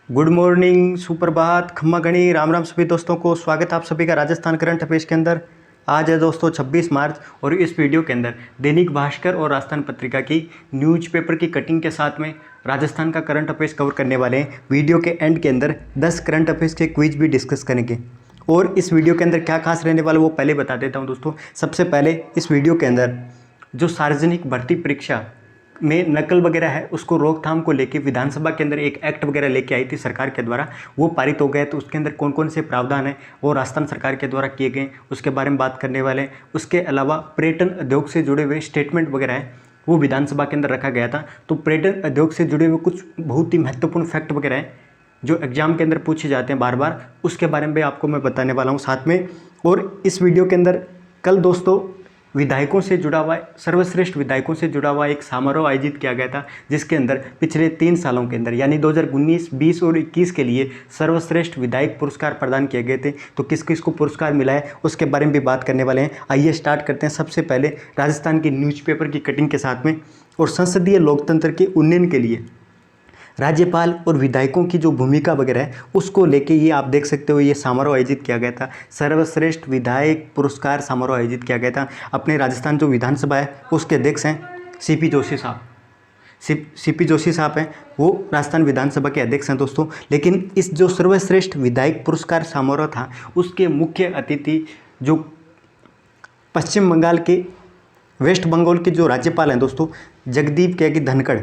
Good morning, सुप्रभात, खम्मा गणी, राम राम सभी दोस्तों को। स्वागत है आप सभी का राजस्थान करंट अफेयर्स के अंदर। आज है दोस्तों 26 मार्च और इस वीडियो के अंदर दैनिक भास्कर और राजस्थान पत्रिका की न्यूज़पेपर की कटिंग के साथ में राजस्थान का करंट अफेयर्स कवर करने वाले हैं। वीडियो के एंड के अंदर 10 करंट अफेयर्स के क्विज भी डिस्कस करेंगे और इस वीडियो के अंदर क्या खास रहने वाला वो पहले बता देता हूँ दोस्तों। सबसे पहले इस वीडियो के अंदर जो सार्वजनिक भर्ती परीक्षा में नकल वगैरह है उसको रोकथाम को लेके विधानसभा के अंदर एक एक्ट वगैरह लेके आई थी सरकार के द्वारा, वो पारित हो गए। तो उसके अंदर कौन कौन से प्रावधान है वो राजस्थान सरकार के द्वारा किए गए उसके बारे में बात करने वाले हैं। उसके अलावा पर्यटन उद्योग से जुड़े हुए स्टेटमेंट वगैरह है वो विधानसभा के अंदर रखा गया था। तो पर्यटन उद्योग से जुड़े हुए कुछ बहुत ही महत्वपूर्ण फैक्ट वगैरह हैं जो एग्जाम के अंदर पूछे जाते हैं बार बार, उसके बारे में भी आपको मैं बताने वाला हूँ साथ में। और इस वीडियो के अंदर कल दोस्तों विधायकों से जुड़ा हुआ, सर्वश्रेष्ठ विधायकों से जुड़ा हुआ एक समारोह आयोजित किया गया था जिसके अंदर पिछले 3 सालों के अंदर यानी 2019, 20 और 21 के लिए सर्वश्रेष्ठ विधायक पुरस्कार प्रदान किए गए थे। तो किस किस को पुरस्कार मिला है उसके बारे में भी बात करने वाले हैं। आइए स्टार्ट करते हैं सबसे पहले राजस्थान की न्यूज़पेपर की कटिंग के साथ में। और संसदीय लोकतंत्र के उन्नयन के लिए राज्यपाल और विधायकों की जो भूमिका वगैरह है उसको लेके ये आप देख सकते हो, ये समारोह आयोजित किया गया था। सर्वश्रेष्ठ विधायक पुरस्कार समारोह आयोजित किया गया था। अपने राजस्थान जो विधानसभा है उसके अध्यक्ष हैं सीपी जोशी साहब। सीपी जोशी साहब हैं वो राजस्थान विधानसभा के अध्यक्ष हैं दोस्तों। लेकिन इस जो सर्वश्रेष्ठ विधायक पुरस्कार समारोह था उसके मुख्य अतिथि जो पश्चिम बंगाल के, वेस्ट बंगाल के जो राज्यपाल हैं दोस्तों जगदीप केगी धनखड़,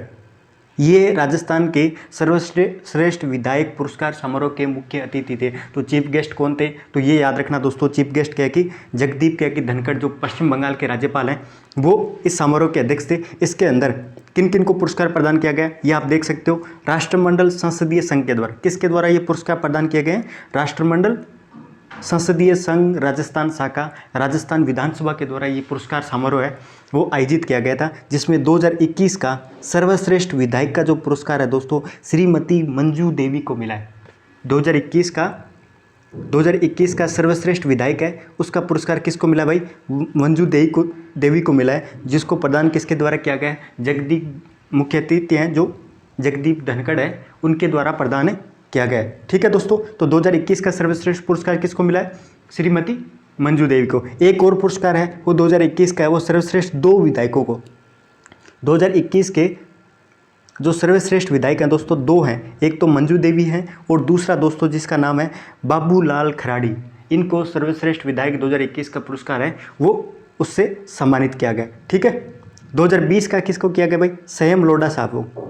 ये राजस्थान के सर्वश्रेष्ठ विधायक पुरस्कार समारोह के मुख्य अतिथि थे। तो चीफ गेस्ट कौन थे तो ये याद रखना दोस्तों, चीफ गेस्ट क्या कि जगदीप केगी धनखड़ जो पश्चिम बंगाल के राज्यपाल हैं वो इस समारोह के अध्यक्ष थे। इसके अंदर किन किन को पुरस्कार प्रदान किया गया ये आप देख सकते हो। राष्ट्रमंडल संसदीय संघ के द्वारा, किसके द्वारा ये पुरस्कार प्रदान किए गए हैं? राष्ट्रमंडल संसदीय संघ राजस्थान शाखा, राजस्थान विधानसभा के द्वारा ये पुरस्कार समारोह है वो आयोजित किया गया था, जिसमें 2021 का सर्वश्रेष्ठ विधायक का जो पुरस्कार है दोस्तों श्रीमती मंजू देवी को मिला है। 2021 का सर्वश्रेष्ठ विधायक है उसका पुरस्कार किसको मिला भाई? मंजू देवी को मिला है, जिसको प्रदान किसके द्वारा किया गया है? जगदीप, मुख्य अतिथि हैं जो जगदीप धनखड़ है उनके द्वारा प्रदान किया गया है। ठीक है दोस्तों, तो 2021 का सर्वश्रेष्ठ पुरस्कार किसको मिला है? श्रीमती मंजू देवी को। एक और पुरस्कार है वो 2021 का है, वो सर्वश्रेष्ठ 2 विधायकों को। 2021 के जो सर्वश्रेष्ठ विधायक हैं दोस्तों 2 हैं, एक तो मंजू देवी हैं और दूसरा दोस्तों जिसका नाम है बाबूलाल खराड़ी। इनको सर्वश्रेष्ठ विधायक 2021 का पुरस्कार है वो उससे सम्मानित किया गया। ठीक है, 2020 का किसको किया गया भाई? संयम लोढ़ा साहब को,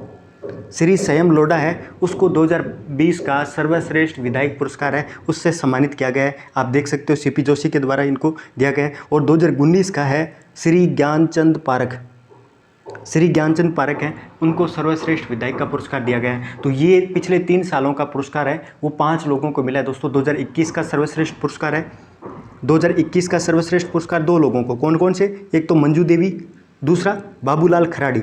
श्री संयम लोढ़ा है उसको 2020 का सर्वश्रेष्ठ विधायक पुरस्कार है उससे सम्मानित किया गया है। आप देख सकते हो सीपी जोशी के द्वारा इनको दिया गया है। और 2019 का है श्री ज्ञानचंद पारख, श्री ज्ञानचंद पारख हैं उनको सर्वश्रेष्ठ विधायक का पुरस्कार दिया गया है। तो ये पिछले 3 सालों का पुरस्कार है वो 5 लोगों को मिला है दोस्तों। 2021 का सर्वश्रेष्ठ पुरस्कार है, 2021 का सर्वश्रेष्ठ पुरस्कार 2 लोगों को, कौन कौन से? एक तो मंजू देवी, दूसरा बाबूलाल खराड़ी,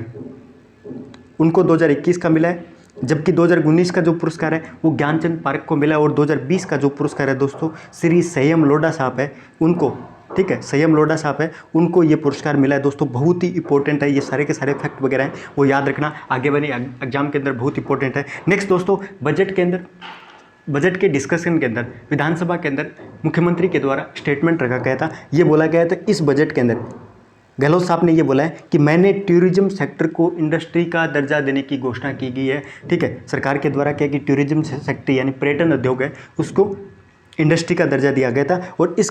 उनको 2021 का मिला है। जबकि 2019 का जो पुरस्कार है वो ज्ञानचंद पारख को मिला है। और 2020 का जो पुरस्कार है दोस्तों श्री संयम लोढ़ा साहब है उनको, ठीक है, संयम लोढ़ा साहब है उनको ये पुरस्कार मिला है दोस्तों। बहुत ही इंपॉर्टेंट है, ये सारे के सारे फैक्ट वगैरह हैं वो याद रखना, आगे वाले एग्जाम के अंदर बहुत इंपॉर्टेंट है। नेक्स्ट दोस्तों, बजट के अंदर, बजट के डिस्कशन के अंदर विधानसभा के अंदर मुख्यमंत्री के द्वारा स्टेटमेंट रखा गया था। ये बोला गया था इस बजट के अंदर गहलोत साहब ने ये बोला है कि मैंने टूरिज्म सेक्टर को इंडस्ट्री का दर्जा देने की घोषणा की गई है। ठीक है, सरकार के द्वारा क्या कि टूरिज्म सेक्टर यानी पर्यटन उद्योग है उसको इंडस्ट्री का दर्जा दिया गया था। और इस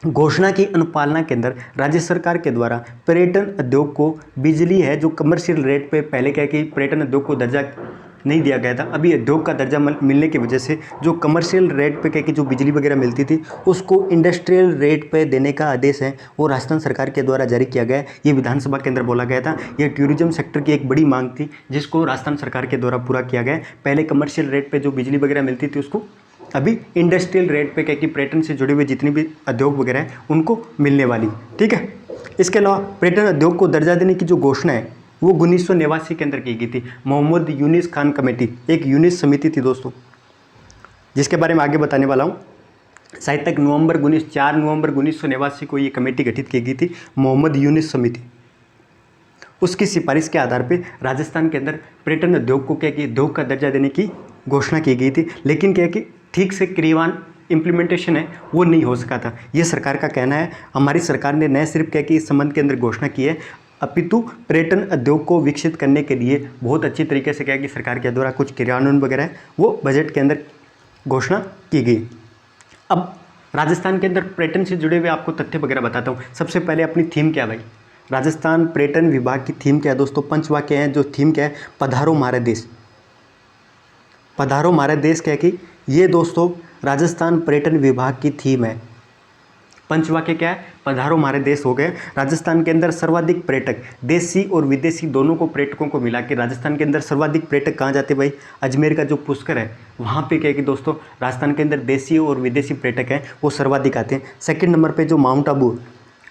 घोषणा की अनुपालना के अंदर राज्य सरकार के द्वारा पर्यटन उद्योग को बिजली है जो कमर्शियल रेट पे, पहले क्या कि पर्यटन उद्योग को दर्जा नहीं दिया गया था, अभी उद्योग का दर्जा मिलने की वजह से जो कमर्शियल रेट पे क्या कि जो बिजली वगैरह मिलती थी उसको इंडस्ट्रियल रेट पे देने का आदेश है वो राजस्थान सरकार के द्वारा जारी किया गया है। ये विधानसभा के अंदर बोला गया था। ये टूरिज्म सेक्टर की एक बड़ी मांग थी जिसको राजस्थान सरकार के द्वारा पूरा किया गया है। पहले कमर्शियल रेट पर जो बिजली वगैरह मिलती थी उसको अभी इंडस्ट्रियल रेट पे क्या कि पर्यटन से जुड़े हुए जितने भी उद्योग वगैरह हैं उनको मिलने वाली। ठीक है, इसके अलावा पर्यटन उद्योग को दर्जा देने की जो घोषणा है वो 1989 के अंदर की गई थी। मोहम्मद यूनिस खान कमेटी, एक यूनिस समिति थी दोस्तों जिसके बारे में आगे बताने वाला हूँ। शायद तक 4 नवंबर 1989 को ये कमेटी गठित की गई थी, मोहम्मद यूनिस समिति। उसकी सिफारिश के आधार पर राजस्थान के अंदर पर्यटन उद्योग को क्या कि उद्योग का दर्जा देने की घोषणा की गई थी, लेकिन क्या है कि ठीक से क्रियान्वयन इम्प्लीमेंटेशन है वो नहीं हो सका था। ये सरकार का कहना है। हमारी सरकार ने न सिर्फ क्या कि इस संबंध के अंदर घोषणा की है, अपितु पर्यटन उद्योग को विकसित करने के लिए बहुत अच्छी तरीके से क्या कि सरकार के द्वारा कुछ क्रियान्वयन वगैरह है वो बजट के अंदर घोषणा की गई। अब राजस्थान के अंदर पर्यटन से जुड़े हुए आपको तथ्य वगैरह बताता हूँ। सबसे पहले अपनी थीम क्या है भाई, राजस्थान पर्यटन विभाग की थीम क्या है दोस्तों, पंचवाक्य है। जो थीम क्या है, पधारो हमारे देश, पधारो हमारे देश क्या है कि ये दोस्तों राजस्थान पर्यटन विभाग की थीम है। पंचवाक्य क्या है, पधारो हमारे देश हो गए। राजस्थान के अंदर सर्वाधिक पर्यटक, देशी और विदेशी दोनों को पर्यटकों को मिला के राजस्थान के अंदर सर्वाधिक पर्यटक कहाँ जाते भाई, अजमेर का जो पुष्कर है वहाँ पे क्या है कि दोस्तों राजस्थान के अंदर देशी और विदेशी पर्यटक हैं वो सर्वाधिक आते हैं। सेकंड नंबर पे जो माउंट आबू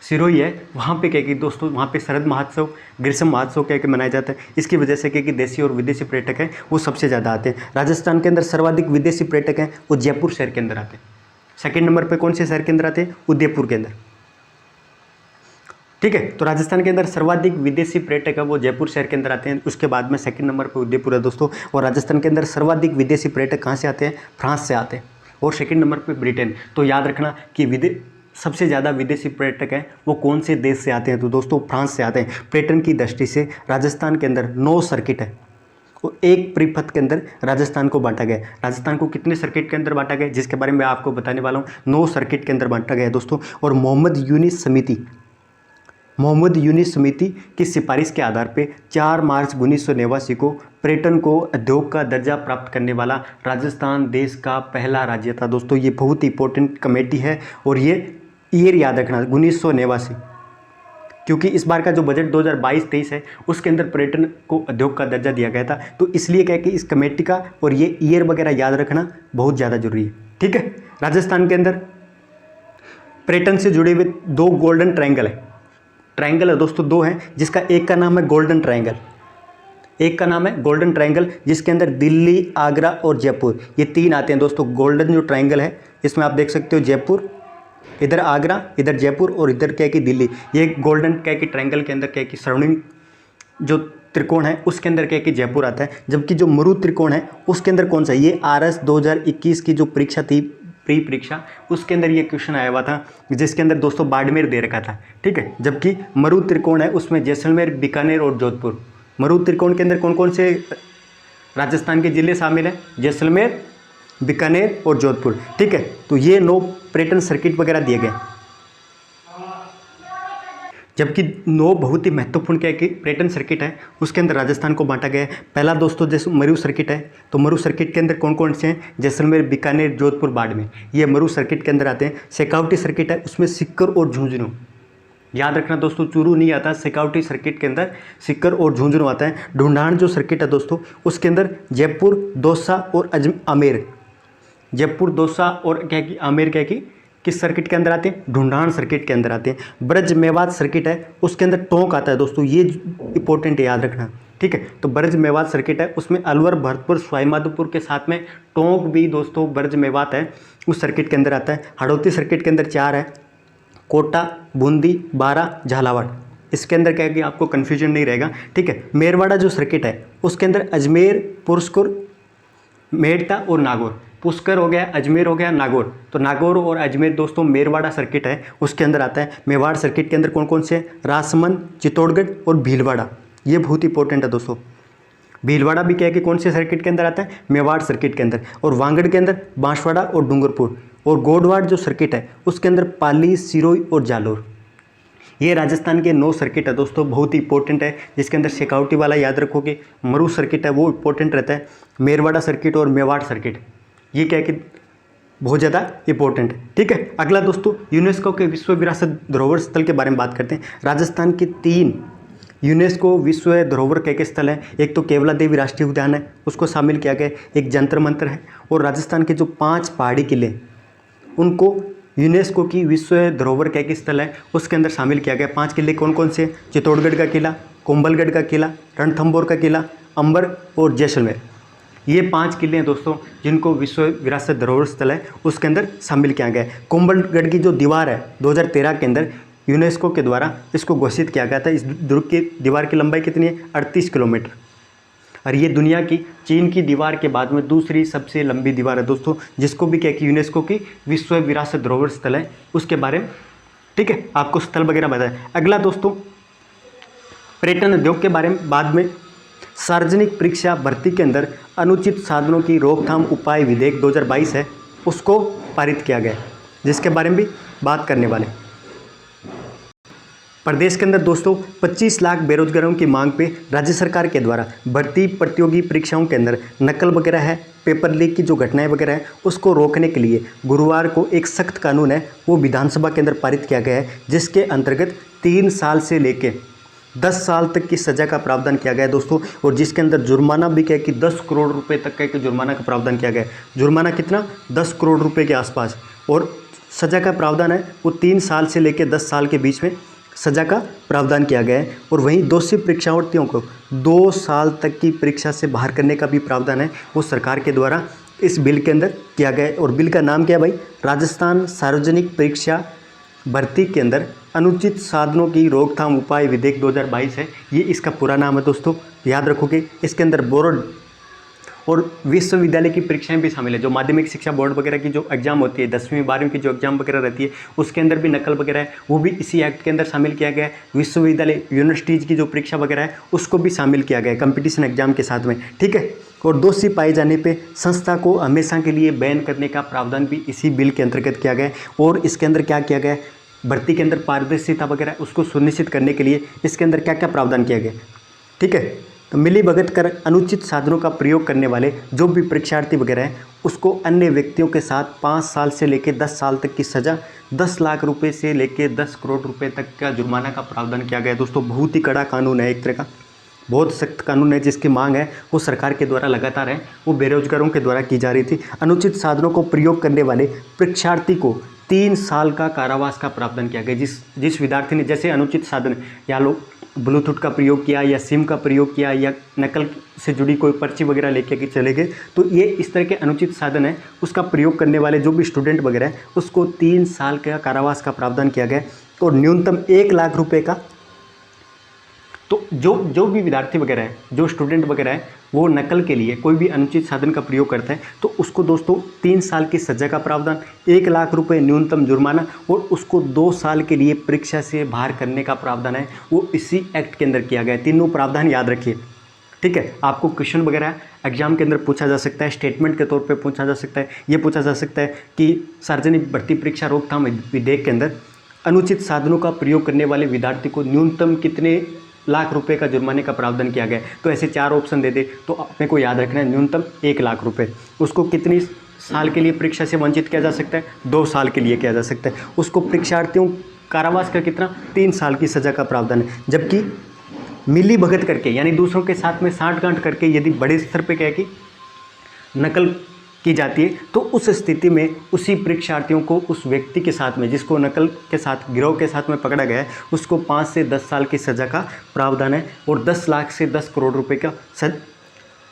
सिरोही है वहाँ पे क्या कि दोस्तों वहाँ पे शरद महोत्सव, ग्रीष्म महोत्सव क्या कि मनाया जाता है। इसकी वजह से क्या कि देशी और विदेशी पर्यटक हैं वो सबसे ज़्यादा आते हैं। राजस्थान के अंदर सर्वाधिक विदेशी पर्यटक हैं वो जयपुर शहर के अंदर आते हैं। सेकंड नंबर पे कौन से शहर के अंदर आते हैं, उदयपुर के अंदर। ठीक है, तो राजस्थान के अंदर सर्वाधिक विदेशी पर्यटक है वो जयपुर शहर के अंदर आते हैं। उसके बाद में सेकंड नंबर पे उदयपुर है दोस्तों। और राजस्थान के अंदर सर्वाधिक विदेशी पर्यटक कहाँ से आते हैं, फ्रांस से आते हैं। और सेकंड नंबर पे ब्रिटेन। तो याद रखना कि सबसे ज़्यादा विदेशी पर्यटक हैं वो कौन से देश से आते हैं, तो दोस्तों फ्रांस से आते हैं। पर्यटन की दृष्टि से राजस्थान के अंदर 9 सर्किट है, वो एक परिपथ के अंदर राजस्थान को बांटा गया। राजस्थान को कितने सर्किट के अंदर बांटा गया, जिसके बारे में मैं आपको बताने वाला हूँ। 9 सर्किट के अंदर बांटा गया है दोस्तों। और मोहम्मद यूनिस समिति की सिफारिश के आधार पे 4 मार्च 1989 को पर्यटन को उद्योग का दर्जा प्राप्त करने वाला राजस्थान देश का पहला राज्य था दोस्तों। ये बहुत ही इंपॉर्टेंट कमेटी है और ये ईयर याद रखना 1989, क्योंकि इस बार का जो बजट 2022-23 है उसके अंदर पर्यटन को उद्योग का दर्जा दिया गया था। तो इसलिए क्या है कि इस कमेटी का और ये ईयर वगैरह याद रखना बहुत ज़्यादा जरूरी है। ठीक है, राजस्थान के अंदर पर्यटन से जुड़े हुए 2 गोल्डन ट्रायंगल है दोस्तों, 2 हैं, जिसका एक का नाम है गोल्डन ट्रायंगल, एक का नाम है गोल्डन ट्रायंगल, जिसके अंदर दिल्ली, आगरा और जयपुर ये 3 आते हैं दोस्तों। गोल्डन जो ट्रायंगल है इसमें आप देख सकते हो जयपुर, इधर आगरा, इधर जयपुर और इधर क्या है कि दिल्ली। ये गोल्डन क्या है कि ट्रायंगल के अंदर क्या है कि सराउंडिंग जो त्रिकोण है उसके अंदर क्या है कि जयपुर आता है। जबकि जो मरु त्रिकोण है उसके अंदर कौन सा, ये RS 2021 की जो परीक्षा थी, प्री परीक्षा, उसके अंदर ये क्वेश्चन आया हुआ था, जिसके अंदर दोस्तों बाड़मेर दे रखा था। ठीक है, जबकि मरु त्रिकोण है उसमें जैसलमेर, बीकानेर और जोधपुर। मरु त्रिकोण के अंदर कौन कौन से राजस्थान के जिले शामिल हैं, जैसलमेर, बीकानेर और जोधपुर। ठीक है, तो ये 9 पर्यटन सर्किट वगैरह दिए गए, जबकि 9 बहुत ही महत्वपूर्ण क्या है कि पर्यटन सर्किट है उसके अंदर राजस्थान को बांटा गया है। पहला दोस्तों जैसे मरु सर्किट है, तो मरु सर्किट के अंदर कौन कौन से हैं, जैसलमेर, बीकानेर, जोधपुर, बाड़मेर, ये मरु सर्किट के अंदर आते हैं। शेखावटी सर्किट है उसमें सिक्कर और झुंझुनू, याद रखना दोस्तों चूरू नहीं आता, शेखावटी सर्किट के अंदर सिक्कर और झुंझुनू आता है। ढूंढान जो सर्किट है दोस्तों उसके अंदर जयपुर, दौसा और आमेर, जयपुर, दौसा और क्या कि आमेर क्या कि किस सर्किट के अंदर आते हैं, ढूंढान सर्किट के अंदर आते हैं। ब्रज मेवात सर्किट है उसके अंदर टोंक आता है दोस्तों, ये इंपॉर्टेंट है याद रखना। ठीक है, तो ब्रज मेवात सर्किट है उसमें अलवर, भरतपुर, सवाईमाधोपुर के साथ में टोंक भी दोस्तों ब्रज मेवात है उस सर्किट के अंदर आता है। हड़ौती सर्किट के अंदर 4 है, कोटा, बूंदी, बारा, झालावाड़। इसके अंदर क्या है कि आपको कन्फ्यूजन नहीं रहेगा। ठीक है, मेरवाड़ा जो सर्किट है उसके अंदर अजमेर, पुष्कर, मेड़ता और नागौर। पुष्कर हो गया, अजमेर हो गया, नागौर। तो नागौर और अजमेर दोस्तों मेरवाड़ा सर्किट है उसके अंदर आता है। मेवाड़ सर्किट के अंदर कौन कौन से, राजसमंद, चित्तौड़गढ़ और भीलवाड़ा, ये बहुत इंपॉर्टेंट है दोस्तों। भीलवाड़ा भी क्या है कि कौन से सर्किट के अंदर आता है, मेवाड़ सर्किट के अंदर। और वांगड़ के अंदर बांसवाड़ा और डूंगरपुर। और गोडवाड़ जो सर्किट है उसके अंदर पाली, सिरोही और जालोर। ये राजस्थान के 9 सर्किट है दोस्तों, बहुत ही इंपॉर्टेंट है, जिसके अंदर शेखावटी वाला याद रखोगे, मरु सर्किट है वो इंपॉर्टेंट रहता है, मेरवाड़ा सर्किट और मेवाड़ सर्किट ये क्या है कि बहुत ज़्यादा इंपॉर्टेंट है। ठीक है, अगला दोस्तों यूनेस्को के विश्व विरासत धरोहर स्थल के बारे में बात करते हैं। राजस्थान के 3 यूनेस्को विश्व धरोहर के स्थल हैं। एक तो केवला देवी राष्ट्रीय उद्यान है उसको शामिल किया गया, एक जंतर मंतर है, और राजस्थान के जो 5 पहाड़ी किले उनको यूनेस्को की विश्व धरोहर के स्थल है उसके अंदर शामिल किया गया। 5 किले कौन कौन से, चित्तौड़गढ़ का किला, कुंभलगढ़ का किला, रणथंभौर का किला, अंबर और जैसलमेर। ये 5 किले हैं दोस्तों जिनको विश्व विरासत धरोहर स्थल है उसके अंदर शामिल किया गया है। कुंभलगढ़ की जो दीवार है 2013 के अंदर यूनेस्को के द्वारा इसको घोषित किया गया था। इस दुर्ग की दीवार की लंबाई कितनी है, 38 किलोमीटर। और ये दुनिया की चीन की दीवार के बाद में दूसरी सबसे लंबी दीवार है दोस्तों, जिसको भी क्या कि यूनेस्को की विश्व विरासत धरोहर स्थल है, उसके बारे में ठीक है आपको स्थल वगैरह बताया। अगला दोस्तों पर्यटन उद्योग के बारे में बाद में सार्वजनिक परीक्षा भर्ती के अंदर अनुचित साधनों की रोकथाम उपाय विधेयक 2022 है, उसको पारित किया गया, जिसके बारे में भी बात करने वाले। प्रदेश के अंदर दोस्तों 25 लाख बेरोजगारों की मांग पे राज्य सरकार के द्वारा भर्ती प्रतियोगी परीक्षाओं के अंदर नकल वगैरह है, पेपर लीक की जो घटनाएं वगैरह है, उसको रोकने के लिए गुरुवार को एक सख्त कानून है वो विधानसभा के अंदर पारित किया गया है, जिसके अंतर्गत 3 साल से लेके 10 साल तक की सज़ा का प्रावधान किया गया है दोस्तों, और जिसके अंदर जुर्माना भी क्या कि 10 करोड़ रुपए तक का जुर्माना का प्रावधान किया गया है। जुर्माना कितना 10 करोड़ रुपए के आसपास, और सज़ा का प्रावधान है वो 3 साल से लेकर 10 साल के बीच में सज़ा का प्रावधान किया गया है। और वहीं दोषी परीक्षार्थियों को 2 साल तक की परीक्षा से बाहर करने का भी प्रावधान है वो सरकार के द्वारा इस बिल के अंदर किया गया है। और बिल का नाम क्या है भाई, राजस्थान सार्वजनिक परीक्षा भर्ती के अंदर अनुचित साधनों की रोकथाम उपाय विधेयक 2022 है, ये इसका पूरा नाम है दोस्तों, याद रखोगे। इसके अंदर बोर्ड और विश्वविद्यालय की परीक्षाएं भी शामिल है, जो माध्यमिक शिक्षा बोर्ड वगैरह की जो एग्जाम होती है, 10वीं 12वीं की जो एग्जाम वगैरह रहती है, उसके अंदर भी नकल वगैरह है वो भी इसी एक्ट के अंदर शामिल किया गया है। विश्वविद्यालय यूनिवर्सिटीज़ की जो परीक्षा वगैरह है उसको भी शामिल किया गया है कंपटीशन एग्जाम के साथ में, ठीक है। और दोषी पाए जाने पे संस्था को हमेशा के लिए बैन करने का प्रावधान भी इसी बिल के अंतर्गत किया गया है। और इसके अंदर क्या किया गया है, भर्ती के अंदर पारदर्शिता वगैरह उसको सुनिश्चित करने के लिए इसके अंदर क्या क्या प्रावधान किया गया, ठीक है। तो मिली भगत कर अनुचित साधनों का प्रयोग करने वाले जो भी परीक्षार्थी वगैरह हैं उसको अन्य व्यक्तियों के साथ 5 साल से लेकर 10 साल तक की सज़ा, 10 लाख रुपए से लेकर 10 करोड़ रुपए तक का जुर्माना का प्रावधान किया गया है दोस्तों। बहुत ही कड़ा कानून है, एक तरह का बहुत सख्त कानून है, जिसकी मांग है वो सरकार के द्वारा लगातार है वो बेरोजगारों के द्वारा की जा रही थी। अनुचित साधनों को प्रयोग करने वाले परीक्षार्थी को 3 साल का कारावास का प्रावधान किया गया। जिस विद्यार्थी ने जैसे अनुचित साधन या लोग ब्लूटूथ का प्रयोग किया या सिम का प्रयोग किया या नकल से जुड़ी कोई पर्ची वगैरह लेके के चले गए, तो ये इस तरह के अनुचित साधन है उसका प्रयोग करने वाले जो भी स्टूडेंट वगैरह है उसको 3 साल का कारावास का प्रावधान किया गया। और न्यूनतम 1 लाख रुपए का, तो जो भी विद्यार्थी वगैरह है, जो स्टूडेंट वगैरह है वो नकल के लिए कोई भी अनुचित साधन का प्रयोग करता है तो उसको दोस्तों 3 साल की सज़ा का प्रावधान, 1 लाख रुपए न्यूनतम जुर्माना और उसको 2 साल के लिए परीक्षा से बाहर करने का प्रावधान है वो इसी एक्ट के अंदर किया गया है। तीनों प्रावधान याद रखिए, ठीक है। आपको क्वेश्चन वगैरह एग्जाम के अंदर पूछा जा सकता है, स्टेटमेंट के तौर पर पूछा जा सकता है। ये पूछा जा सकता है कि सार्वजनिक भर्ती परीक्षा रोकथाम विधेयक के अंदर अनुचित साधनों का प्रयोग करने वाले विद्यार्थी को न्यूनतम कितने लाख रुपए का जुर्माने का प्रावधान किया गया है। तो ऐसे 4 ऑप्शन दे दे तो अपने को याद रखना है, न्यूनतम 1 लाख रुपए। उसको कितनी साल के लिए परीक्षा से वंचित किया जा सकता है, 2 साल के लिए किया जा सकता है। उसको परीक्षार्थियों कारावास का कितना 3 साल की सज़ा का प्रावधान है। जबकि मिली भगत करके यानी दूसरों के साथ में साठगांठ करके यदि बड़े स्तर पर क्या कि नकल की जाती है तो उस स्थिति में उसी परीक्षार्थियों को उस व्यक्ति के साथ में जिसको नकल के साथ गिरोह के साथ में पकड़ा गया है उसको 5 से 10 साल की सज़ा का प्रावधान है। और 10 लाख से 10 करोड़ रुपए का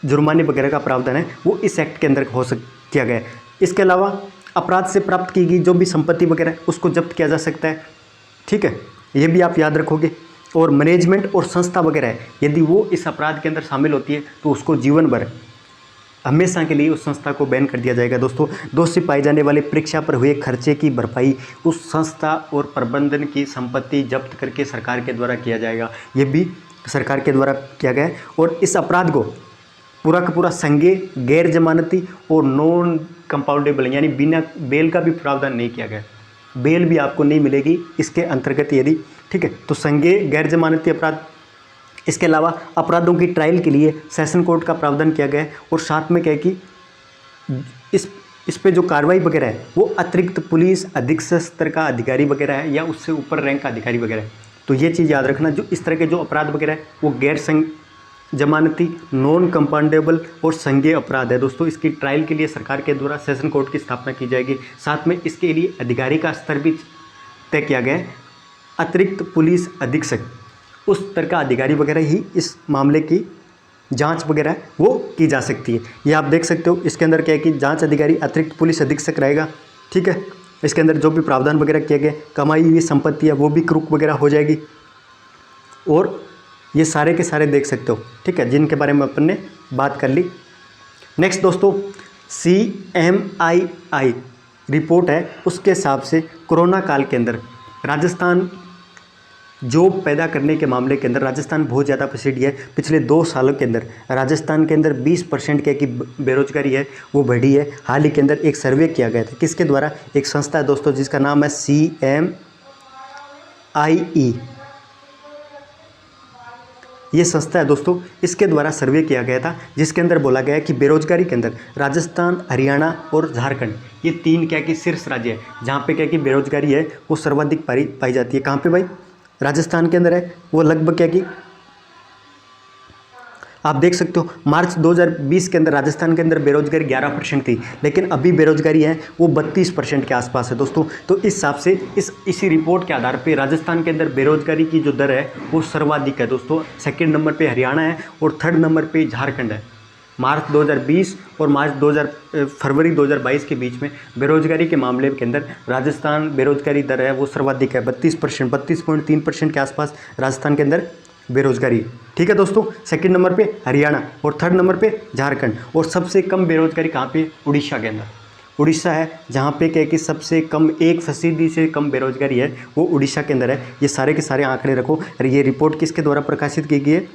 जुर्माने वगैरह का प्रावधान है वो इस एक्ट के अंदर किया गया है। इसके अलावा अपराध से प्राप्त की गई जो भी संपत्ति वगैरह उसको जब्त किया जा सकता है, ठीक है, ये भी आप याद रखोगे। और मैनेजमेंट और संस्था वगैरह है यदि वो इस अपराध के अंदर शामिल होती है तो उसको जीवन भर हमेशा के लिए उस संस्था को बैन कर दिया जाएगा दोस्तों। दोषी पाए जाने वाले परीक्षा पर हुए खर्चे की भरपाई उस संस्था और प्रबंधन की संपत्ति जब्त करके सरकार के द्वारा किया जाएगा, ये भी सरकार के द्वारा किया गया है। और इस अपराध को पूरा का पूरा संज्ञेय, गैर जमानती और नॉन कंपाउंडेबल यानी बिना बेल का भी प्रावधान नहीं किया गया। बेल भी आपको नहीं मिलेगी इसके अंतर्गत यदि, ठीक है। तो संज्ञेय, गैर जमानती अपराध, इसके अलावा अपराधों की ट्रायल के लिए सेशन कोर्ट का प्रावधान किया गया है। और साथ में क्या है कि इस पे जो कार्रवाई वगैरह है वो अतिरिक्त पुलिस अधीक्षक स्तर का अधिकारी वगैरह है या उससे ऊपर रैंक का अधिकारी वगैरह है। तो ये चीज़ याद रखना, जो इस तरह के जो अपराध वगैरह है वो गैर जमानती, नॉन कंपाउंडेबल और संज्ञेय अपराध है दोस्तों। इसकी ट्रायल के लिए सरकार के द्वारा सेशन कोर्ट की स्थापना की जाएगी। साथ में इसके लिए अधिकारी का स्तर भी तय किया गया है, अतिरिक्त पुलिस अधीक्षक, उस स्तर का अधिकारी वगैरह ही इस मामले की जांच वगैरह वो की जा सकती है। ये आप देख सकते हो, इसके अंदर क्या है कि जांच अधिकारी अतिरिक्त पुलिस अधीक्षक रहेगा, ठीक है। इसके अंदर जो भी प्रावधान वगैरह किए गए, कमाई हुई संपत्ति है वो भी क्रूक वगैरह हो जाएगी। और ये सारे के सारे देख सकते हो, ठीक है, जिनके बारे में अपन ने बात कर ली। नेक्स्ट दोस्तों, CMII रिपोर्ट है, उसके हिसाब से कोरोना काल के अंदर राजस्थान जॉब पैदा करने के मामले के अंदर राजस्थान बहुत ज़्यादा पीछे है। पिछले 2 सालों के अंदर राजस्थान के अंदर 20% की बेरोजगारी है वो बढ़ी है। हाल ही के अंदर एक सर्वे किया गया था, किसके द्वारा, एक संस्था है दोस्तों जिसका नाम है CMIE, ये संस्था है दोस्तों, इसके द्वारा सर्वे किया गया था, जिसके अंदर बोला गया है कि बेरोजगारी के अंदर राजस्थान, हरियाणा और झारखंड, ये 3 क्या कि शीर्ष राज्य है जहाँ पे क्या कि बेरोजगारी है वो सर्वाधिक पाई जाती है। कहाँ पे भाई, राजस्थान के अंदर है। वो लगभग क्या कि आप देख सकते हो मार्च 2020 के अंदर राजस्थान के अंदर बेरोजगारी 11% थी, लेकिन अभी बेरोजगारी है वो 32% के आसपास है दोस्तों। तो इस हिसाब से इसी रिपोर्ट के आधार पे राजस्थान के अंदर बेरोजगारी की जो दर है वो सर्वाधिक है दोस्तों। सेकंड नंबर पे हरियाणा है और थर्ड नंबर पे झारखंड है। मार्च 2020 और फरवरी 2022 के बीच में बेरोजगारी के मामले के अंदर राजस्थान बेरोजगारी दर है वो सर्वाधिक है, 32%, 32.3% के आसपास राजस्थान के अंदर बेरोजगारी। ठीक है दोस्तों, सेकंड नंबर पे हरियाणा और थर्ड नंबर पे झारखंड। और सबसे कम बेरोजगारी कहाँ पे, उड़ीसा के अंदर। उड़ीसा है जहाँ पे क्या कि सबसे कम 1% से कम बेरोजगारी है वो उड़ीसा के अंदर है। ये सारे के सारे आंकड़े रखो। और ये रिपोर्ट किसके द्वारा प्रकाशित की गई है,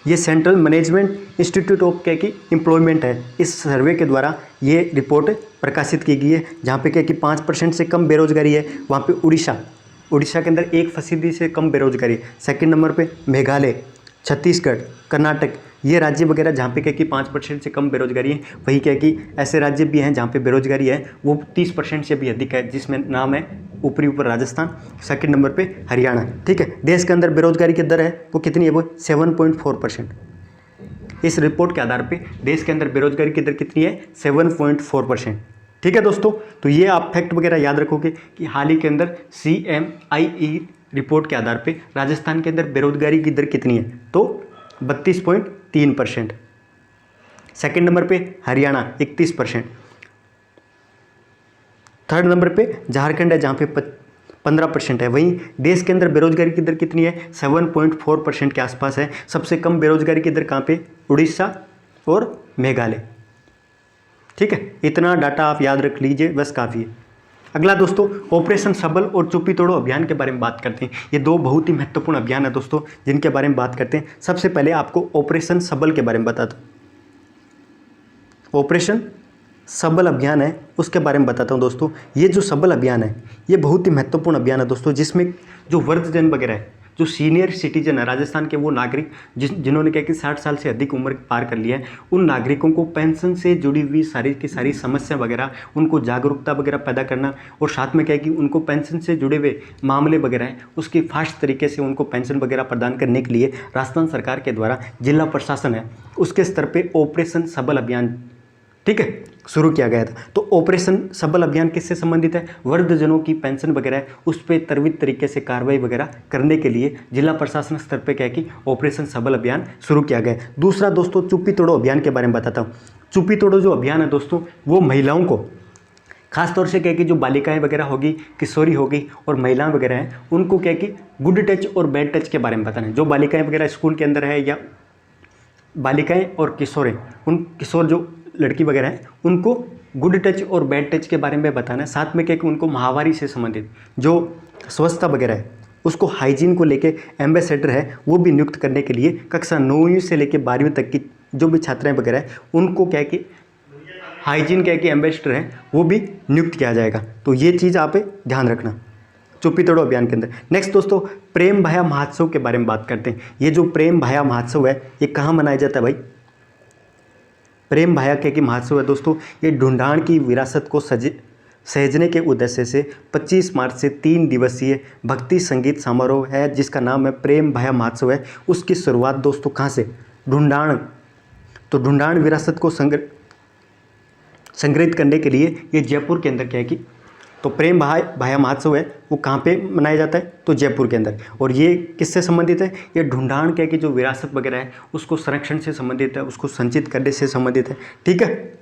ये सेंट्रल मैनेजमेंट इंस्टीट्यूट ऑफ क्या कि एम्प्लॉयमेंट है, इस सर्वे के द्वारा ये रिपोर्ट प्रकाशित की गई है। जहाँ पे क्या कि 5% से कम बेरोजगारी है वहाँ पे उड़ीसा के अंदर 1% से कम बेरोजगारी। सेकंड नंबर पे मेघालय, छत्तीसगढ़, कर्नाटक, ये राज्य वगैरह जहाँ पे क्या कि 5% से कम बेरोजगारी है। वही क्या कि ऐसे राज्य भी हैं जहाँ पे बेरोजगारी है वो 30% से भी अधिक है, जिसमें नाम है ऊपर राजस्थान, सेकंड नंबर पे हरियाणा। ठीक है, देश के अंदर बेरोजगारी की दर है वो कितनी है, वो 7.4%। इस रिपोर्ट के आधार पे देश के अंदर बेरोजगारी की दर कितनी है, 7.4%। ठीक है दोस्तों, तो ये आप फैक्ट वगैरह याद रखोगे कि हाल ही के अंदर CMIE रिपोर्ट के आधार पे राजस्थान के अंदर बेरोजगारी की दर कितनी है, तो 32.3%। सेकंड नंबर पे हरियाणा 31%। थर्ड नंबर पे झारखंड है जहाँ पे 15% है। वहीं देश के अंदर बेरोजगारी की दर कितनी है, 7.4% के आसपास है। सबसे कम बेरोजगारी की दर कहाँ पे, उड़ीसा और मेघालय। ठीक है, इतना डाटा आप याद रख लीजिए, बस काफ़ी है। अगला दोस्तों, ऑपरेशन सबल और चुप्पी तोड़ो अभियान के बारे में बात करते हैं। ये 2 बहुत ही महत्वपूर्ण अभियान है दोस्तों जिनके बारे में बात करते हैं। सबसे पहले आपको ऑपरेशन सबल के बारे में बताता हूँ। ऑपरेशन सबल अभियान है उसके बारे में बताता हूँ दोस्तों। ये जो सबल अभियान है ये बहुत ही महत्वपूर्ण अभियान है दोस्तों, जिसमें जो वृद्धजन वगैरह है, जो सीनियर सिटीजन है राजस्थान के, वो नागरिक जिन्होंने क्या कि 60 साल से अधिक उम्र पार कर लिया है, उन नागरिकों को पेंशन से जुड़ी हुई सारी की सारी समस्या वगैरह, उनको जागरूकता वगैरह पैदा करना, और साथ में क्या कि उनको पेंशन से जुड़े हुए मामले वगैरह हैं उसकी फास्ट तरीके से उनको पेंशन वगैरह प्रदान करने के लिए राजस्थान सरकार के द्वारा जिला प्रशासन है उसके स्तर पर ऑपरेशन सबल अभियान, ठीक है, शुरू किया गया था। तो ऑपरेशन सबल अभियान किससे संबंधित है, वृद्धजनों की पेंशन वगैरह उस पर त्वरित तरीके से कार्रवाई वगैरह करने के लिए जिला प्रशासन स्तर पे क्या कि ऑपरेशन सबल अभियान शुरू किया गया। दूसरा दोस्तों, चुप्पी तोड़ो अभियान के बारे में बताता हूँ। चुप्पी तोड़ो जो अभियान है दोस्तों, वो महिलाओं को खासतौर से क्या कि जो बालिकाएं वगैरह होगी, किशोरी होगी और महिलाएं वगैरह हैं, उनको क्या कि गुड टच और बैड टच के बारे में बताना है। जो बालिकाएं वगैरह स्कूल के अंदर है, या बालिकाएं और किशोरें, उन किशोर जो लड़की वगैरह हैं उनको गुड टच और बैड टच के बारे में बताना है। साथ में क्या कि उनको महामारी से संबंधित जो स्वच्छता वगैरह है उसको, हाइजीन को लेके एम्बेसडर है वो भी नियुक्त करने के लिए कक्षा 9वीं से लेकर 12वीं तक की जो भी छात्राएं वगैरह हैं उनको क्या कि हाइजीन क्या कि एम्बेसडर है वो भी नियुक्त किया जाएगा। तो ये चीज़ आप ध्यान रखना चुप्पी तोड़ो अभियान के अंदर। नेक्स्ट दोस्तों, प्रेम भाया महोत्सव के बारे में बात करते हैं। ये जो प्रेम भाया महोत्सव है ये कहाँ मनाया जाता है भाई, प्रेम भाया के महोत्सव है दोस्तों, ये ढूंढान की विरासत को सहेजने के उद्देश्य से 25 मार्च से 3 दिवसीय भक्ति संगीत समारोह है जिसका नाम है प्रेम भाया महोत्सव है। उसकी शुरुआत दोस्तों कहाँ से, ढूंढान। तो ढूंढान विरासत को संग्रहित करने के लिए ये जयपुर के अंदर क्या है कि, तो प्रेम भाया महोत्सव है वो कहाँ पे मनाया जाता है, तो जयपुर के अंदर। और ये किससे संबंधित है, ये ढूंढान क्या कि जो विरासत वगैरह है उसको संरक्षण से संबंधित है, उसको संचित करने से संबंधित है। ठीक है,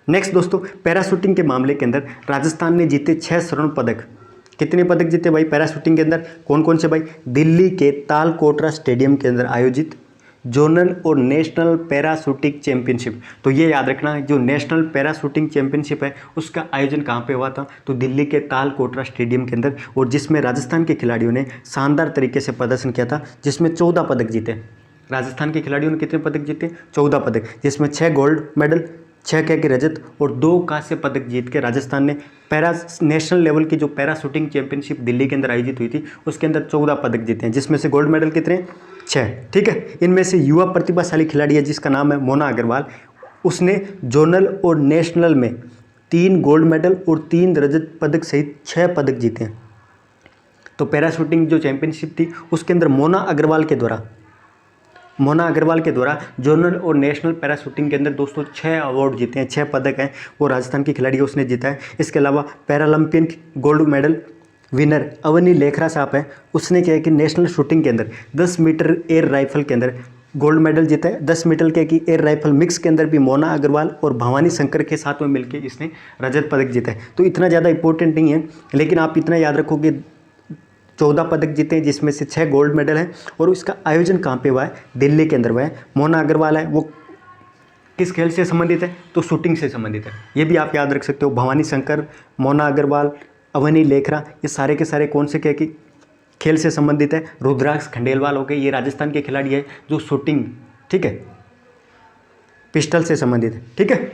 नेक्स्ट दोस्तों, पैराशूटिंग के मामले के अंदर राजस्थान ने जीते 6 स्वर्ण पदक। कितने पदक जीते भाई पैराशूटिंग के अंदर, कौन कौन से भाई, दिल्ली के तालकोटरा स्टेडियम के अंदर आयोजित जोनल और नेशनल पैरा शूटिंग चैंपियनशिप। तो ये याद रखना, जो नेशनल पैरा शूटिंग चैंपियनशिप है उसका आयोजन कहाँ पे हुआ था, तो दिल्ली के तालकोटरा स्टेडियम के अंदर, और जिसमें राजस्थान के खिलाड़ियों ने शानदार तरीके से प्रदर्शन किया था, जिसमें 14 पदक जीते। राजस्थान के खिलाड़ियों ने कितने पदक जीते, 14 पदक, जिसमें 6 गोल्ड मेडल, 6 की रजत और 2 कांस्य पदक जीत के राजस्थान ने पैरा नेशनल लेवल की जो पैरा शूटिंग चैंपियनशिप दिल्ली के अंदर आयोजित हुई थी उसके अंदर 14 पदक जीते हैं, जिसमें से गोल्ड मेडल कितने, 6। ठीक है, इनमें से युवा प्रतिभाशाली खिलाड़ी है जिसका नाम है मोना अग्रवाल। उसने जोनल और नेशनल में 3 गोल्ड मेडल और 3 रजत पदक सहित 6 पदक जीते हैं। तो पैरा शूटिंग जो चैंपियनशिप थी उसके अंदर मोना अग्रवाल के द्वारा जोनल और नेशनल पैरा शूटिंग के अंदर दोस्तों 6 अवार्ड जीते हैं, 6 पदक हैं, वो राजस्थान की खिलाड़ी उसने जीता है। इसके अलावा Paralympian gold medal winner Avani Lekhara साहब है, उसने क्या है कि नेशनल शूटिंग के अंदर 10 मीटर एयर राइफल के अंदर गोल्ड मेडल जीता है। 10 मीटर के की एयर राइफल मिक्स के अंदर भी मोना अग्रवाल और भवानी शंकर के साथ में मिलकर इसने रजत पदक जीता है। तो इतना ज़्यादा इंपॉर्टेंट नहीं है, लेकिन आप इतना याद रखो कि 14 पदक जीते हैं, जिसमें से 6 गोल्ड मेडल हैं, और इसका आयोजन कहाँ पे हुआ है, दिल्ली के अंदर हुआ है। मोना अग्रवाल है वो किस खेल से संबंधित है, तो शूटिंग से संबंधित है, ये भी आप याद रख सकते हो। भवानी शंकर, मोना अग्रवाल, अवनी लेखरा, ये सारे के सारे कौन से क्या कि खेल से संबंधित है। रुद्राक्ष खंडेलवाल हो गए, ये राजस्थान के खिलाड़ी है जो शूटिंग, ठीक है, पिस्टल से संबंधित है। ठीक है,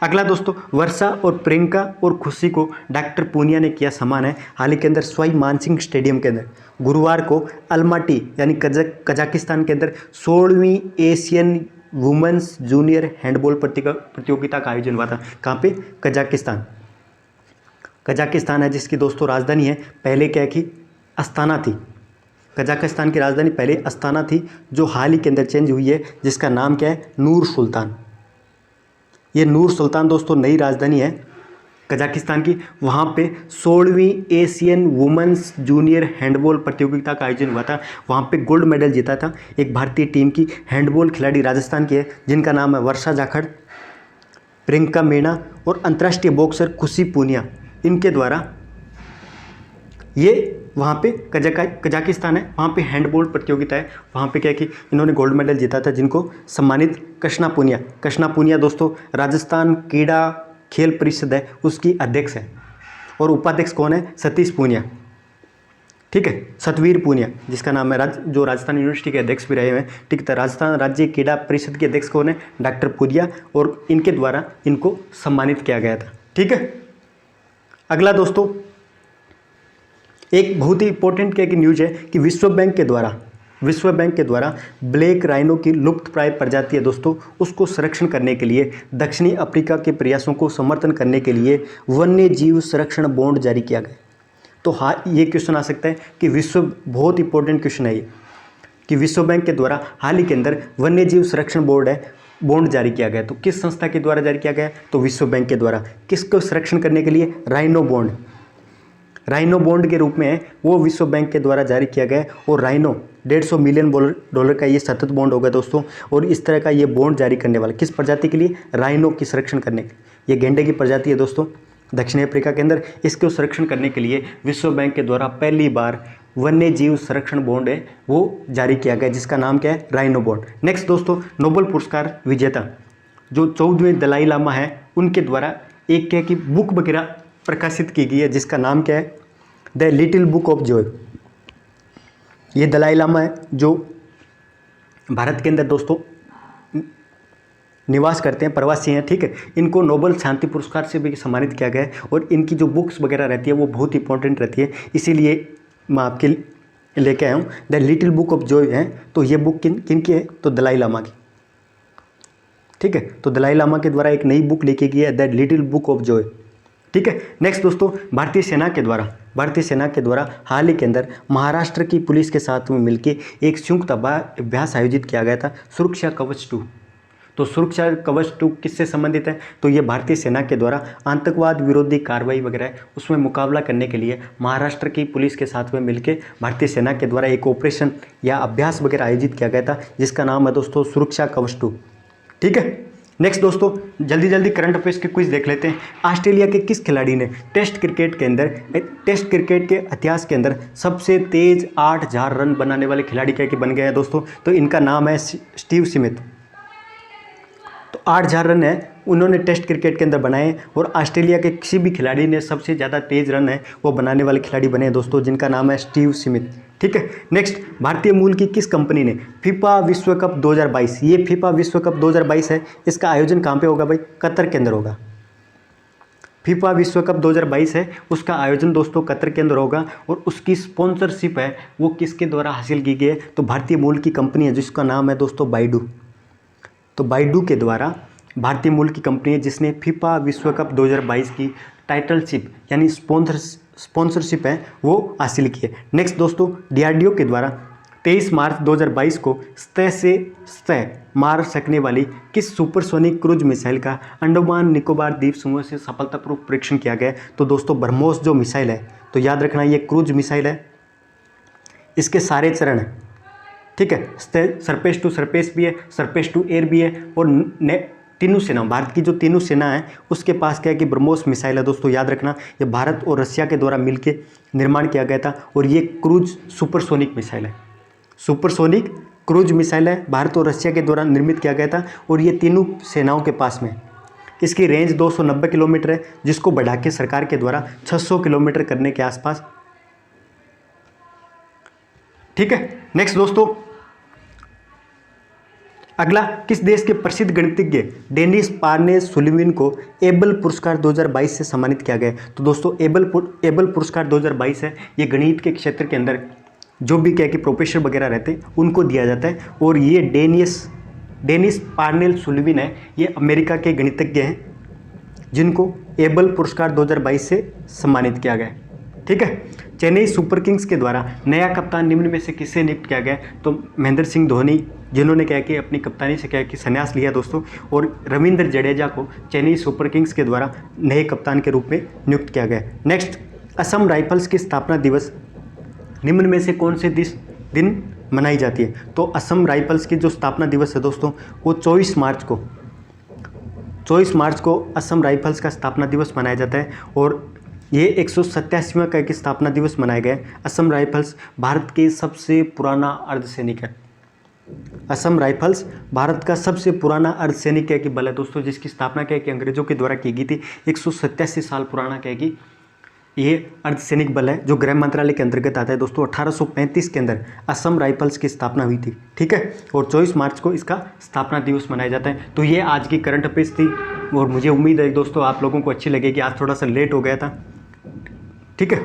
अगला दोस्तों, वर्षा और प्रियंका और खुशी को डॉक्टर पूनिया ने किया सम्मान है। हाल ही के अंदर सवाई मानसिंह स्टेडियम के अंदर गुरुवार को अलमाटी यानी कजाकिस्तान के अंदर 16वीं एशियन वुमेन्स जूनियर हैंडबॉल प्रतियोगिता का आयोजन हुआ था। कहाँ पे, कजाकिस्तान है, जिसकी दोस्तों राजधानी है पहले क्या की अस्ताना थी। कजाकिस्तान की राजधानी पहले अस्ताना थी, जो हाल ही के अंदर चेंज हुई है, जिसका नाम क्या है, नूर सुल्तान। ये नूर सुल्तान दोस्तों नई राजधानी है कजाकिस्तान की। वहाँ पे 16वीं एशियन वुमेन्स जूनियर हैंडबॉल प्रतियोगिता का आयोजन हुआ था। वहाँ पे गोल्ड मेडल जीता था एक भारतीय टीम की हैंडबॉल खिलाड़ी राजस्थान की है, जिनका नाम है वर्षा जाखड़, प्रियंका मीणा और अंतर्राष्ट्रीय बॉक्सर खुशी पूनिया। इनके द्वारा ये वहाँ पे कजाकिस्तान है, वहाँ पे हैंडबॉल प्रतियोगिता है। वहाँ पे क्या है कि इन्होंने गोल्ड मेडल जीता था, जिनको सम्मानित कृष्णा पूनिया दोस्तों राजस्थान क्रीड़ा खेल परिषद है उसकी अध्यक्ष है, और उपाध्यक्ष कौन है, सतीश पूनिया। ठीक है, सतवीर पूनिया जिसका नाम है, जो राजस्थान यूनिवर्सिटी के अध्यक्ष भी रहे हुए हैं। ठीक है, राजस्थान राज्य क्रीड़ा परिषद के अध्यक्ष कौन है, डॉक्टर पूनिया, और इनके द्वारा इनको सम्मानित किया गया था। ठीक है, अगला दोस्तों एक बहुत ही इंपॉर्टेंट क्या की न्यूज है कि विश्व बैंक के द्वारा ब्लैक राइनो की लुप्त प्राय प्रजाति है दोस्तों, उसको संरक्षण करने के लिए दक्षिणी अफ्रीका के प्रयासों को समर्थन करने के लिए वन्य जीव संरक्षण बॉन्ड जारी किया गया। तो हाँ, ये क्वेश्चन आ सकता है कि बहुत इंपॉर्टेंट क्वेश्चन है ये, कि विश्व बैंक के द्वारा हाल ही के अंदर वन्य जीव संरक्षण बॉन्ड जारी किया गया। तो किस संस्था के द्वारा जारी किया गया, तो विश्व बैंक के द्वारा। किसको संरक्षण करने के लिए, राइनो बॉन्ड के रूप में है, वो विश्व बैंक के द्वारा जारी किया गया है। और राइनो 150 मिलियन डॉलर का ये सतत बॉन्ड होगा दोस्तों। और इस तरह का ये बॉन्ड जारी करने वाला किस प्रजाति के लिए, राइनो की संरक्षण करने के। ये गेंडे की प्रजाति है दोस्तों दक्षिण अफ्रीका के अंदर। इसको संरक्षण करने के लिए विश्व बैंक के द्वारा पहली बार वन्य जीव संरक्षण बॉन्ड है वो जारी किया गया, जिसका नाम क्या है, राइनो बॉन्ड। नेक्स्ट दोस्तों, नोबेल पुरस्कार विजेता जो 14वें दलाई लामा है, उनके द्वारा एक क्या की बुक वगैरह प्रकाशित की गई है, जिसका नाम क्या है, the little book of Joy. ये दलाई लामा है जो भारत के अंदर दोस्तों निवास करते हैं, प्रवासी हैं। ठीक है, इनको नोबेल शांति पुरस्कार से भी सम्मानित किया गया है, और इनकी जो बुक्स वगैरह रहती है वो बहुत इंपॉर्टेंट रहती है, इसीलिए मैं आपके लेके आया हूँ। The little book of Joy है, तो ये बुक किन की है, तो दलाई लामा की। ठीक है, तो दलाई लामा के द्वारा एक नई बुक लिखी गई है, the little book of Joy. ठीक है, नेक्स्ट दोस्तों, भारतीय सेना के द्वारा हाल ही के अंदर महाराष्ट्र की पुलिस के साथ में मिलकर एक संयुक्त अभ्यास आयोजित किया गया था, सुरक्षा कवच 2। तो सुरक्षा कवच 2 किससे संबंधित है, तो ये भारतीय सेना के द्वारा आतंकवाद विरोधी कार्रवाई वगैरह है उसमें मुकाबला करने के लिए महाराष्ट्र की पुलिस के साथ में मिलकर भारतीय सेना के द्वारा एक ऑपरेशन या अभ्यास वगैरह आयोजित किया गया था, जिसका नाम है दोस्तों सुरक्षा कवच 2। ठीक है, नेक्स्ट दोस्तों, जल्दी जल्दी करंट अफेयर्स के क्विज देख लेते हैं। ऑस्ट्रेलिया के किस खिलाड़ी ने टेस्ट क्रिकेट के इतिहास के अंदर सबसे तेज 8000 रन बनाने वाले खिलाड़ी क्या कि बन गए हैं दोस्तों? तो इनका नाम है स्टीव स्मिथ। तो 8000 रन है उन्होंने टेस्ट क्रिकेट के अंदर बनाए, और ऑस्ट्रेलिया के किसी भी खिलाड़ी ने सबसे ज़्यादा तेज रन है वो बनाने वाले खिलाड़ी बने हैं दोस्तों, जिनका नाम है स्टीव स्मिथ। ठीक है। नेक्स्ट, भारतीय मूल की किस कंपनी ने फीफा विश्व कप 2022, ये फीफा विश्व कप 2022 है, इसका आयोजन कहाँ पे होगा भाई? कतर के अंदर होगा। फीफा विश्व कप 2022 है, उसका आयोजन दोस्तों कतर के अंदर होगा, और उसकी स्पॉन्सरशिप है वो किसके द्वारा हासिल की गई है? तो भारतीय मूल की कंपनी है जिसका नाम है दोस्तों बाइडू। तो बाइडू के द्वारा भारतीय मूल की कंपनी है जिसने फीफा विश्व कप 2022 की टाइटलशिप यानी स्पॉन्सरशिप है वो हासिल की है। नेक्स्ट दोस्तों, डीआरडीओ के द्वारा 23 मार्च 2022 को सतह से सतह मार सकने वाली किस सुपरसोनिक क्रूज मिसाइल का अंडमान निकोबार द्वीप समूह से सफलतापूर्वक परीक्षण किया गया? तो दोस्तों ब्रह्मोस जो मिसाइल है, तो याद रखना ये क्रूज मिसाइल है, इसके सारे चरण हैं। ठीक है, सरफेस टू सरफेस भी है, सरफेस टू एयर भी है, और तीनों सेना, भारत की जो तीनों सेना है उसके पास क्या है कि ब्रह्मोस मिसाइल है दोस्तों। याद रखना ये भारत और रशिया के द्वारा मिलकर निर्माण किया गया था, और ये क्रूज सुपरसोनिक मिसाइल है, सुपरसोनिक क्रूज मिसाइल है, भारत और रशिया के द्वारा निर्मित किया गया था, और ये तीनों सेनाओं के पास में। इसकी रेंज 290 किलोमीटर है, जिसको बढ़ा के सरकार के द्वारा 600 किलोमीटर करने के आसपास। ठीक है। नेक्स्ट दोस्तों, अगला, किस देश के प्रसिद्ध गणितज्ञ डेनिस पार्ने सुलिविन को एबल पुरस्कार 2022 से सम्मानित किया गया? तो दोस्तों एबल पुरस्कार 2022 है, ये गणित के क्षेत्र के अंदर जो भी क्या कि प्रोफेसर वगैरह रहते हैं उनको दिया जाता है, और ये डेनिस पार्नेल सुलिविन है, ये अमेरिका के गणितज्ञ हैं जिनको एबल पुरस्कार 2022 से सम्मानित किया गया। ठीक है। चेन्नई सुपर किंग्स के द्वारा नया कप्तान निम्न में से किससे नियुक्त किया गया? तो महेंद्र सिंह धोनी, जिन्होंने क्या कि अपनी कप्तानी से क्या कि संन्यास लिया दोस्तों, और रविंद्र जडेजा को चेन्नई सुपर किंग्स के द्वारा नए कप्तान के रूप में नियुक्त किया गया। नेक्स्ट, असम राइफल्स की स्थापना दिवस निम्न में से कौन से दिन मनाई जाती है? तो असम राइफल्स की जो स्थापना दिवस है दोस्तों वो 24 मार्च को असम राइफल्स का स्थापना दिवस मनाया जाता है, और ये 187वां का एक स्थापना दिवस मनाया गया है। असम राइफल्स भारत के सबसे पुराना अर्धसैनिक है। असम राइफल्स भारत का सबसे पुराना अर्धसैनिक क्या कि बल है दोस्तों, जिसकी स्थापना क्या कि अंग्रेजों के द्वारा की गई थी। 187 साल पुराना क्या कि ये अर्धसैनिक बल है जो गृह मंत्रालय के अंतर्गत आता है दोस्तों। 1835 के अंदर असम राइफल्स की स्थापना हुई थी। ठीक है, और 24 मार्च को इसका स्थापना दिवस मनाया जाता है। तो ये आज की करंट अफेयर्स थी, और मुझे उम्मीद है दोस्तों आप लोगों को अच्छी लगेगी। आज थोड़ा सा लेट हो गया था। ठीक है।